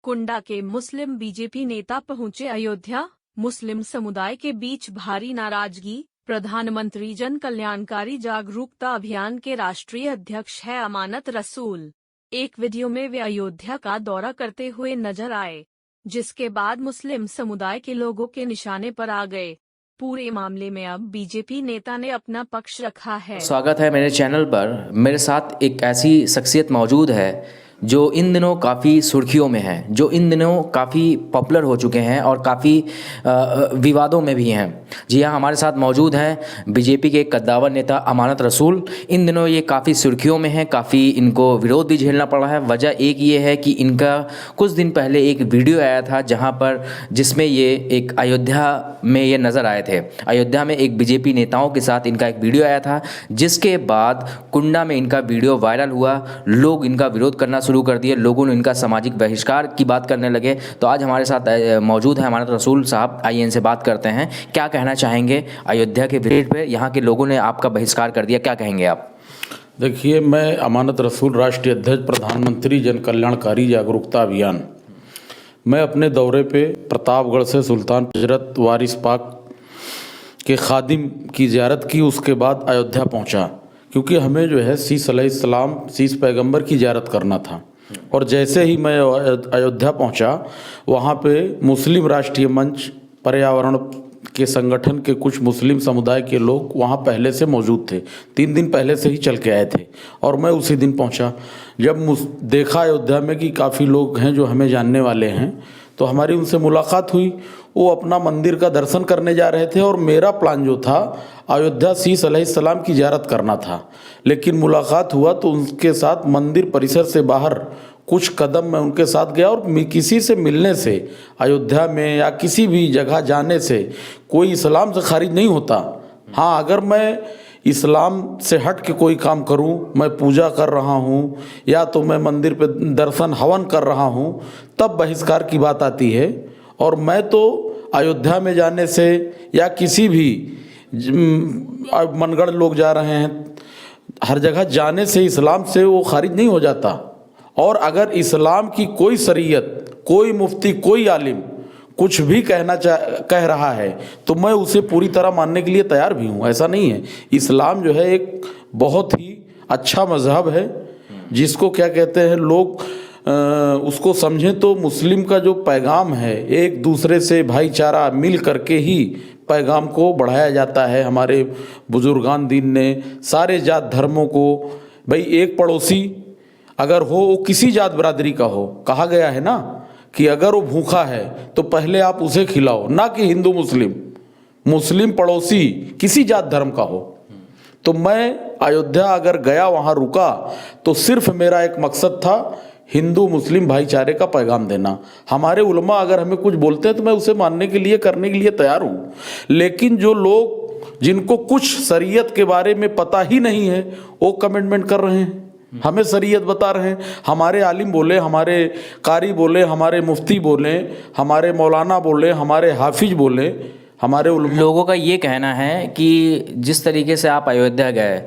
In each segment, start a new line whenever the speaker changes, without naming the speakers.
कुंडा के मुस्लिम बीजेपी नेता पहुंचे अयोध्या, मुस्लिम समुदाय के बीच भारी नाराजगी। प्रधानमंत्री जन कल्याणकारी जागरूकता अभियान के राष्ट्रीय अध्यक्ष है अमानत रसूल। एक वीडियो में वे अयोध्या का दौरा करते हुए नजर आए, जिसके बाद मुस्लिम समुदाय के लोगों के निशाने पर आ गए। पूरे मामले में अब बीजेपी नेता ने अपना पक्ष रखा है।
स्वागत है मेरे चैनल पर। मेरे साथ एक ऐसी शख्सियत मौजूद है जो इन दिनों काफ़ी सुर्खियों में है, जो इन दिनों काफ़ी पॉपुलर हो चुके हैं और काफ़ी विवादों में भी हैं। जी हाँ, हमारे साथ मौजूद हैं बीजेपी के कद्दावर नेता अमानत रसूल। इन दिनों ये काफ़ी सुर्खियों में हैं, काफ़ी इनको विरोध भी झेलना पड़ा है। वजह एक ये है कि इनका कुछ दिन पहले एक वीडियो आया था जहाँ पर जिसमें ये एक अयोध्या में ये नज़र आए थे। अयोध्या में एक बीजेपी नेताओं के साथ इनका एक वीडियो आया था, जिसके बाद कुंडा में इनका वीडियो वायरल हुआ। लोग इनका विरोध करना शुरू कर दिए, लोगों ने इनका सामाजिक बहिष्कार की बात करने लगे। तो आज हमारे साथ मौजूद है अमानत रसूल साहब। आइए इनसे बात करते हैं। क्या कहना चाहेंगे अयोध्या के विरोध पे? यहाँ के लोगों ने आपका बहिष्कार कर दिया, क्या कहेंगे आप?
देखिए, मैं अमानत रसूल, राष्ट्रीय अध्यक्ष प्रधानमंत्री जन कल्याणकारी जागरूकता अभियान। मैं अपने दौरे पे प्रतापगढ़ से सुल्तान हजरत वारिस पाक के खादिम की ज़ियारत की, उसके बाद अयोध्या पहुंचा, क्योंकि हमें जो है शीश अलैहिस्सलाम, शीश पैगंबर की ज़ियारत करना था। और जैसे ही मैं अयोध्या पहुंचा, वहां पे मुस्लिम राष्ट्रीय मंच पर्यावरण के संगठन के कुछ मुस्लिम समुदाय के लोग वहाँ पहले से मौजूद थे। 3 दिन पहले से ही चल के आए थे और मैं उसी दिन पहुँचा। जब देखा अयोध्या में कि काफ़ी लोग हैं जो हमें जानने वाले हैं, तो हमारी उनसे मुलाकात हुई। वो अपना मंदिर का दर्शन करने जा रहे थे और मेरा प्लान जो था अयोध्या शीश अलैहिस्सलाम की ज़ियारत करना था। लेकिन मुलाकात हुआ तो उनके साथ मंदिर परिसर से बाहर कुछ कदम मैं उनके साथ गया और किसी से मिलने से, अयोध्या में या किसी भी जगह जाने से कोई इस्लाम से खारिज नहीं होता। हाँ, अगर मैं इस्लाम से हट के कोई काम करूं, मैं पूजा कर रहा हूं या तो मैं मंदिर पे दर्शन हवन कर रहा हूं, तब बहिष्कार की बात आती है। और मैं तो अयोध्या में जाने से या किसी भी मनगढ़ लोग जा रहे हैं, हर जगह जाने से इस्लाम से वो खारिज नहीं हो जाता। और अगर इस्लाम की कोई शरीयत, कोई मुफ्ती, कोई आलिम कुछ भी कह रहा है तो मैं उसे पूरी तरह मानने के लिए तैयार भी हूँ। ऐसा नहीं है। इस्लाम जो है एक बहुत ही अच्छा मजहब है, जिसको क्या कहते हैं लोग उसको समझें तो मुस्लिम का जो पैगाम है, एक दूसरे से भाईचारा मिल करके ही पैगाम को बढ़ाया जाता है। हमारे बुजुर्गान दीन ने सारे जात धर्मों को, भाई एक पड़ोसी अगर हो, वो किसी जात बरादरी का हो, कहा गया है ना कि अगर वो भूखा है तो पहले आप उसे खिलाओ, ना कि हिंदू मुस्लिम पड़ोसी किसी जात धर्म का हो। तो मैं अयोध्या अगर गया, वहाँ रुका, तो सिर्फ मेरा एक मकसद था हिंदू मुस्लिम भाईचारे का पैगाम देना। हमारे उलमा अगर हमें कुछ बोलते हैं तो मैं उसे मानने के लिए, करने के लिए तैयार हूँ। लेकिन जो लोग जिनको कुछ शरीयत के बारे में पता ही नहीं है, वो कमेंटमेंट कर रहे हैं, हमें शरीयत बता रहे हैं। हमारे आलिम बोले, हमारे कारी बोले, हमारे मुफ्ती बोले, हमारे मौलाना बोले, हमारे हाफिज बोले, हमारे
लोगों का ये कहना है कि जिस तरीके से आप अयोध्या गए,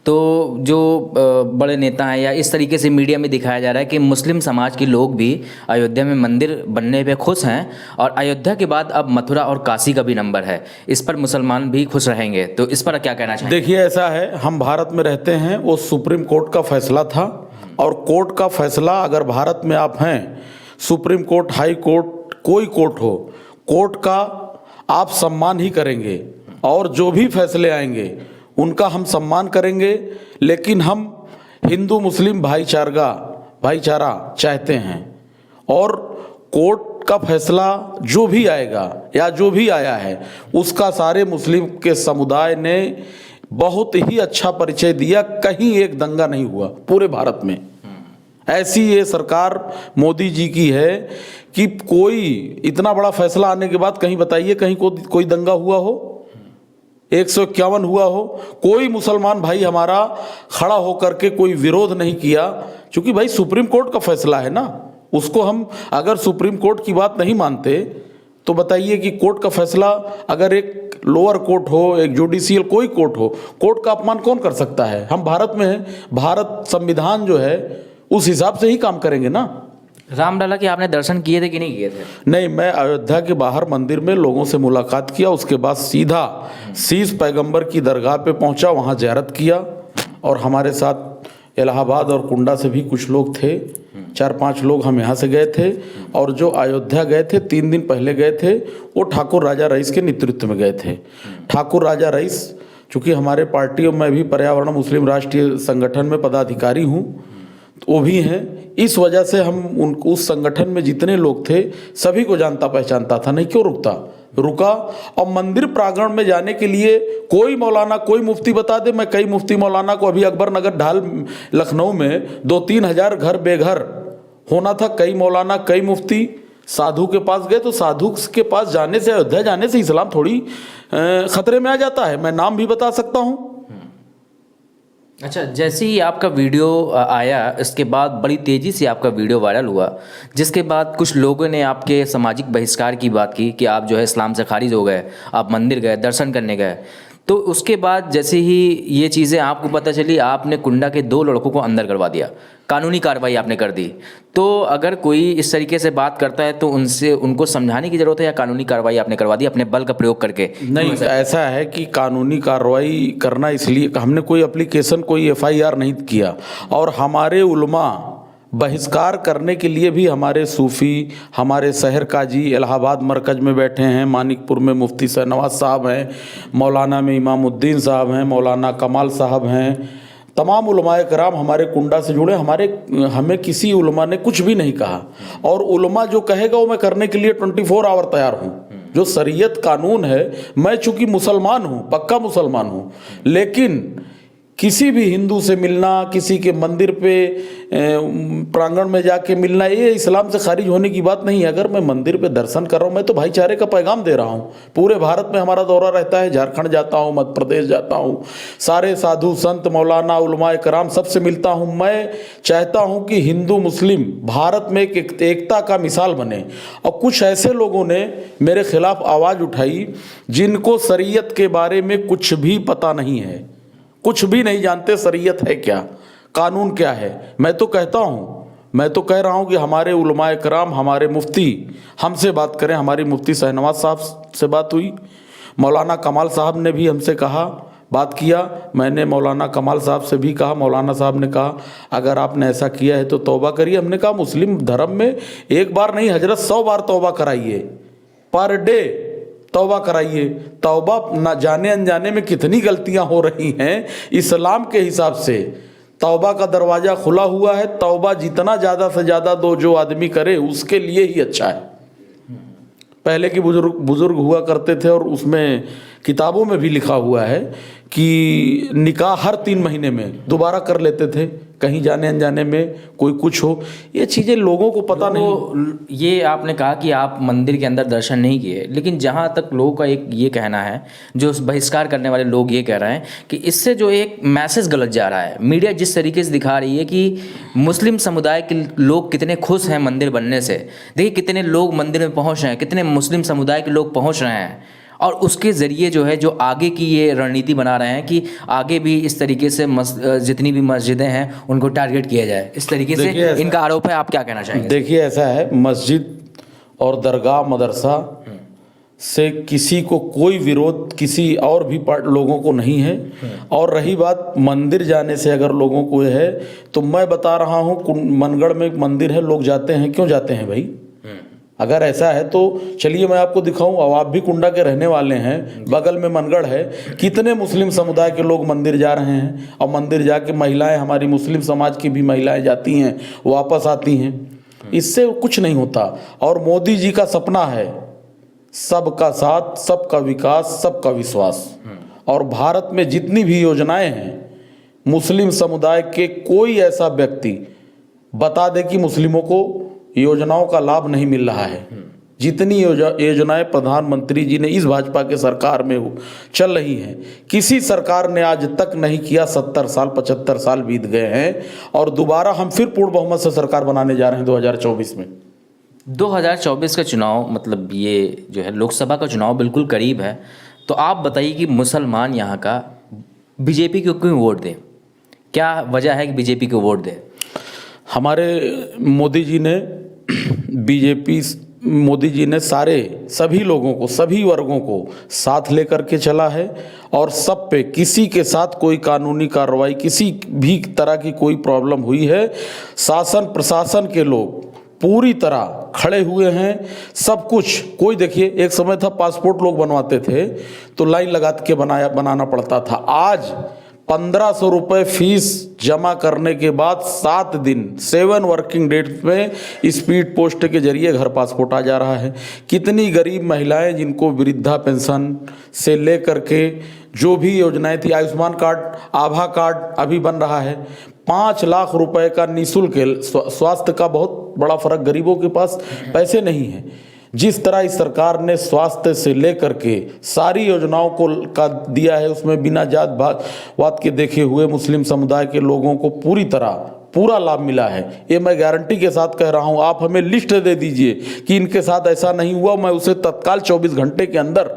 तो जो बड़े नेता हैं या इस तरीके से मीडिया में दिखाया जा रहा है कि मुस्लिम समाज के लोग भी अयोध्या में मंदिर बनने पे खुश हैं और अयोध्या के बाद अब मथुरा और काशी का भी नंबर है, इस पर मुसलमान भी खुश रहेंगे। तो इस पर क्या कहना चाहिए?
देखिए, ऐसा है, हम भारत में रहते हैं, वो सुप्रीम कोर्ट का फैसला था और कोर्ट का फैसला, अगर भारत में आप हैं, सुप्रीम कोर्ट, हाई कोर्ट, कोई कोर्ट हो, कोर्ट का आप सम्मान ही करेंगे और जो भी फैसले आएंगे उनका हम सम्मान करेंगे। लेकिन हम हिंदू मुस्लिम भाईचारा चाहते हैं और कोर्ट का फैसला जो भी आएगा या जो भी आया है, उसका सारे मुस्लिम के समुदाय ने बहुत ही अच्छा परिचय दिया। कहीं एक दंगा नहीं हुआ पूरे भारत में। ऐसी ये सरकार मोदी जी की है कि कोई इतना बड़ा फैसला आने के बाद कहीं बताइए कहीं कोई दंगा हुआ हो, 151 हुआ हो, कोई मुसलमान भाई हमारा खड़ा होकर के कोई विरोध नहीं किया, क्योंकि भाई सुप्रीम कोर्ट का फैसला है ना। उसको हम अगर सुप्रीम कोर्ट की बात नहीं मानते तो बताइए कि कोर्ट का फैसला, अगर एक लोअर कोर्ट हो, एक जुडिशियल कोई कोर्ट हो, कोर्ट का अपमान कौन कर सकता है? हम भारत में हैं, भारत संविधान जो है उस हिसाब से ही काम करेंगे ना।
रामलला के आपने दर्शन किए थे कि नहीं किए थे?
नहीं, मैं अयोध्या के बाहर मंदिर में लोगों से मुलाकात किया, उसके बाद सीधा शीश पैगंबर की दरगाह पे पहुंचा, वहां ज़ियारत किया। और हमारे साथ इलाहाबाद और कुंडा से भी कुछ लोग थे, 4-5 लोग हम यहाँ से गए थे। और जो अयोध्या गए थे 3 दिन पहले गए थे, वो ठाकुर राजा रईस के नेतृत्व में गए थे। ठाकुर राजा रईस, चूँकि हमारे पार्टी और मैं भी पर्यावरण मुस्लिम राष्ट्रीय संगठन में पदाधिकारी हूँ, तो वो भी हैं, इस वजह से हम उस संगठन में जितने लोग थे सभी को जानता पहचानता था। नहीं क्यों रुका। और मंदिर प्रांगण में जाने के लिए कोई मौलाना, कोई मुफ्ती बता दे, मैं कई मुफ्ती मौलाना को, अभी अकबर नगर ढाल लखनऊ में 2-3 हज़ार घर बेघर होना था, कई मौलाना, कई मुफ्ती साधु के पास गए। तो साधु के पास जाने से, अयोध्या जाने से इस्लाम थोड़ी खतरे में आ जाता है। मैं नाम भी बता सकता हूँ।
अच्छा, जैसे ही आपका वीडियो आया, इसके बाद बड़ी तेज़ी से आपका वीडियो वायरल हुआ, जिसके बाद कुछ लोगों ने आपके सामाजिक बहिष्कार की बात की कि आप जो है इस्लाम से खारिज हो गए, आप मंदिर गए, दर्शन करने गए। तो उसके बाद जैसे ही ये चीज़ें आपको पता चली, आपने कुंडा के 2 लड़कों को अंदर करवा दिया, कानूनी कार्रवाई आपने कर दी। तो अगर कोई इस तरीके से बात करता है तो उनको समझाने की ज़रूरत है, या कानूनी कार्रवाई आपने करवा दी अपने बल का प्रयोग करके?
नहीं, ऐसा है कि कानूनी कार्रवाई करना, इसलिए हमने कोई एप्लीकेशन, कोई FIR नहीं किया। और हमारे उलमा बहिष्कार करने के लिए भी हमारे सूफ़ी, हमारे शहर काजी इलाहाबाद मरकज़ में बैठे हैं, मानिकपुर में मुफ्ती शहनवाज साहब हैं, मौलाना में इमामुद्दीन साहब हैं, मौलाना कमाल साहब हैं, तमाम उलमाए कराम हमारे कुंडा से जुड़े। हमें किसी उलमा ने कुछ भी नहीं कहा। और उलमा जो कहेगा वो मैं करने के लिए 24 आवर तैयार हूँ। जो शरीयत कानून है, मैं चूँकि मुसलमान हूँ, पक्का मुसलमान हूँ, लेकिन किसी भी हिंदू से मिलना, किसी के मंदिर पे प्रांगण में जाके मिलना, ये इस्लाम से खारिज होने की बात नहीं है। अगर मैं मंदिर पे दर्शन कर रहा हूँ, मैं तो भाईचारे का पैगाम दे रहा हूँ। पूरे भारत में हमारा दौरा रहता है, झारखंड जाता हूँ, मध्य प्रदेश जाता हूँ, सारे साधु संत मौलाना उलमाए कराम सबसे मिलता हूँ। मैं चाहता हूँ कि हिंदू मुस्लिम भारत में एक एकता का मिसाल बने। और कुछ ऐसे लोगों ने मेरे खिलाफ आवाज़ उठाई जिनको शरीयत के बारे में कुछ भी पता नहीं है, कुछ भी नहीं जानते शरीयत है क्या, कानून क्या है। मैं तो कह रहा हूँ कि हमारे उलमाए कराम, हमारे मुफ्ती हमसे बात करें। हमारी मुफ्ती शहनवाज साहब से बात हुई, मौलाना कमाल साहब ने भी हमसे कहा, बात किया। मैंने मौलाना कमाल साहब से भी कहा, मौलाना साहब ने कहा अगर आपने ऐसा किया है तो तौबा करिए। हमने कहा मुस्लिम धर्म में एक बार नहीं हजरत 100 बार तौबा कराइए, पर डे तौबा कराइए। तौबा न जाने अनजाने में कितनी गलतियां हो रही हैं, इस्लाम के हिसाब से तौबा का दरवाज़ा खुला हुआ है। तौबा जितना ज़्यादा से ज़्यादा जो आदमी करे उसके लिए ही अच्छा है। पहले के बुजुर्ग हुआ करते थे, और उसमें किताबों में भी लिखा हुआ है कि निकाह हर 3 महीने में दोबारा कर लेते थे, कहीं जाने अनजाने में कोई कुछ हो। ये चीज़ें लोगों को पता नहीं।
ये आपने कहा कि आप मंदिर के अंदर दर्शन नहीं किए, लेकिन जहाँ तक लोगों का एक ये कहना है, जो बहिष्कार करने वाले लोग ये कह रहे हैं कि इससे जो एक मैसेज गलत जा रहा है। मीडिया जिस तरीके से दिखा रही है कि मुस्लिम समुदाय के लोग कितने खुश हैं मंदिर बनने से, देखिए कितने लोग मंदिर में पहुँच रहे हैं, कितने मुस्लिम समुदाय के लोग पहुँच रहे हैं, और उसके ज़रिए जो है जो आगे की ये रणनीति बना रहे हैं कि आगे भी इस तरीके से जितनी भी मस्जिदें हैं उनको टारगेट किया जाए, इस तरीके से इनका आरोप है। आप क्या कहना चाहेंगे?
देखिए, ऐसा है, मस्जिद और दरगाह मदरसा से किसी को कोई विरोध किसी और भी लोगों को नहीं है। और रही बात मंदिर जाने से अगर लोगों को है, तो मैं बता रहा हूँ मनगढ़ में एक मंदिर है, लोग जाते हैं। क्यों जाते हैं भाई? अगर ऐसा है तो चलिए मैं आपको दिखाऊं। अब आप भी कुंडा के रहने वाले हैं, बगल में मनगढ़ है, कितने मुस्लिम समुदाय के लोग मंदिर जा रहे हैं। और मंदिर जाके महिलाएं, हमारी मुस्लिम समाज की भी महिलाएं जाती हैं, वापस आती हैं, इससे कुछ नहीं होता। और मोदी जी का सपना है सबका साथ, सबका विकास, सबका विश्वास। और भारत में जितनी भी योजनाएं हैं, मुस्लिम समुदाय के कोई ऐसा व्यक्ति बता दे कि मुस्लिमों को योजनाओं का लाभ नहीं मिल रहा है। जितनी योजनाएं प्रधानमंत्री जी ने इस भाजपा के सरकार में चल रही हैं, किसी सरकार ने आज तक नहीं किया। 70 साल 75 साल बीत गए हैं, और दोबारा हम फिर पूर्ण बहुमत से सरकार बनाने जा रहे हैं 2024 में।
2024 का चुनाव, मतलब ये जो है लोकसभा का चुनाव बिल्कुल करीब है, तो आप बताइए कि मुसलमान यहाँ का बीजेपी को क्यों वोट दें? क्या वजह है कि बीजेपी को वोट दें?
हमारे मोदी जी ने बीजेपी मोदी जी ने सभी लोगों को, सभी वर्गों को साथ लेकर के चला है और सब पे किसी के साथ कोई कानूनी कार्रवाई, किसी भी तरह की कोई प्रॉब्लम हुई है, शासन प्रशासन के लोग पूरी तरह खड़े हुए हैं। सब कुछ, कोई देखिए एक समय था पासपोर्ट लोग बनवाते थे तो लाइन लगा के बनाना पड़ता था। आज 1500 रुपये फीस जमा करने के बाद 7 दिन 7 वर्किंग डेज में स्पीड पोस्ट के जरिए घर पासपोर्ट आ जा रहा है। कितनी गरीब महिलाएं जिनको वृद्धा पेंशन से लेकर के जो भी योजनाएं थी, आयुष्मान कार्ड, आभा कार्ड अभी बन रहा है, 5 लाख रुपए का निःशुल्क स्वास्थ्य का बहुत बड़ा फर्क, गरीबों के पास पैसे नहीं है। जिस तरह इस सरकार ने स्वास्थ्य से लेकर के सारी योजनाओं को का दिया है, उसमें बिना जात वात के देखे हुए मुस्लिम समुदाय के लोगों को पूरा लाभ मिला है। ये मैं गारंटी के साथ कह रहा हूँ। आप हमें लिस्ट दे दीजिए कि इनके साथ ऐसा नहीं हुआ, मैं उसे तत्काल 24 घंटे के अंदर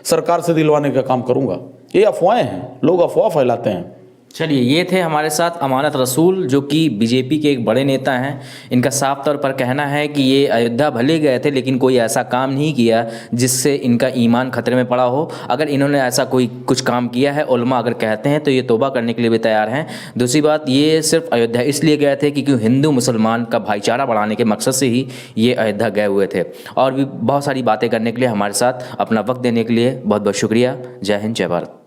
सरकार से दिलवाने का काम करूँगा। ये अफवाहें हैं, लोग अफवाह फैलाते हैं।
चलिए, ये थे हमारे साथ अमानत रसूल, जो कि बीजेपी के एक बड़े नेता हैं। इनका साफ तौर पर कहना है कि ये अयोध्या भले गए थे लेकिन कोई ऐसा काम नहीं किया जिससे इनका ईमान खतरे में पड़ा हो। अगर इन्होंने ऐसा कुछ काम किया है, उलमा अगर कहते हैं तो ये तौबा करने के लिए भी तैयार हैं। दूसरी बात, ये सिर्फ अयोध्या इसलिए गए थे क्योंकि हिंदू मुसलमान का भाईचारा बढ़ाने के मकसद से ही ये अयोध्या गए हुए थे। और भी बहुत सारी बातें करने के लिए हमारे साथ अपना वक्त देने के लिए बहुत बहुत शुक्रिया। जय हिंद, जय भारत।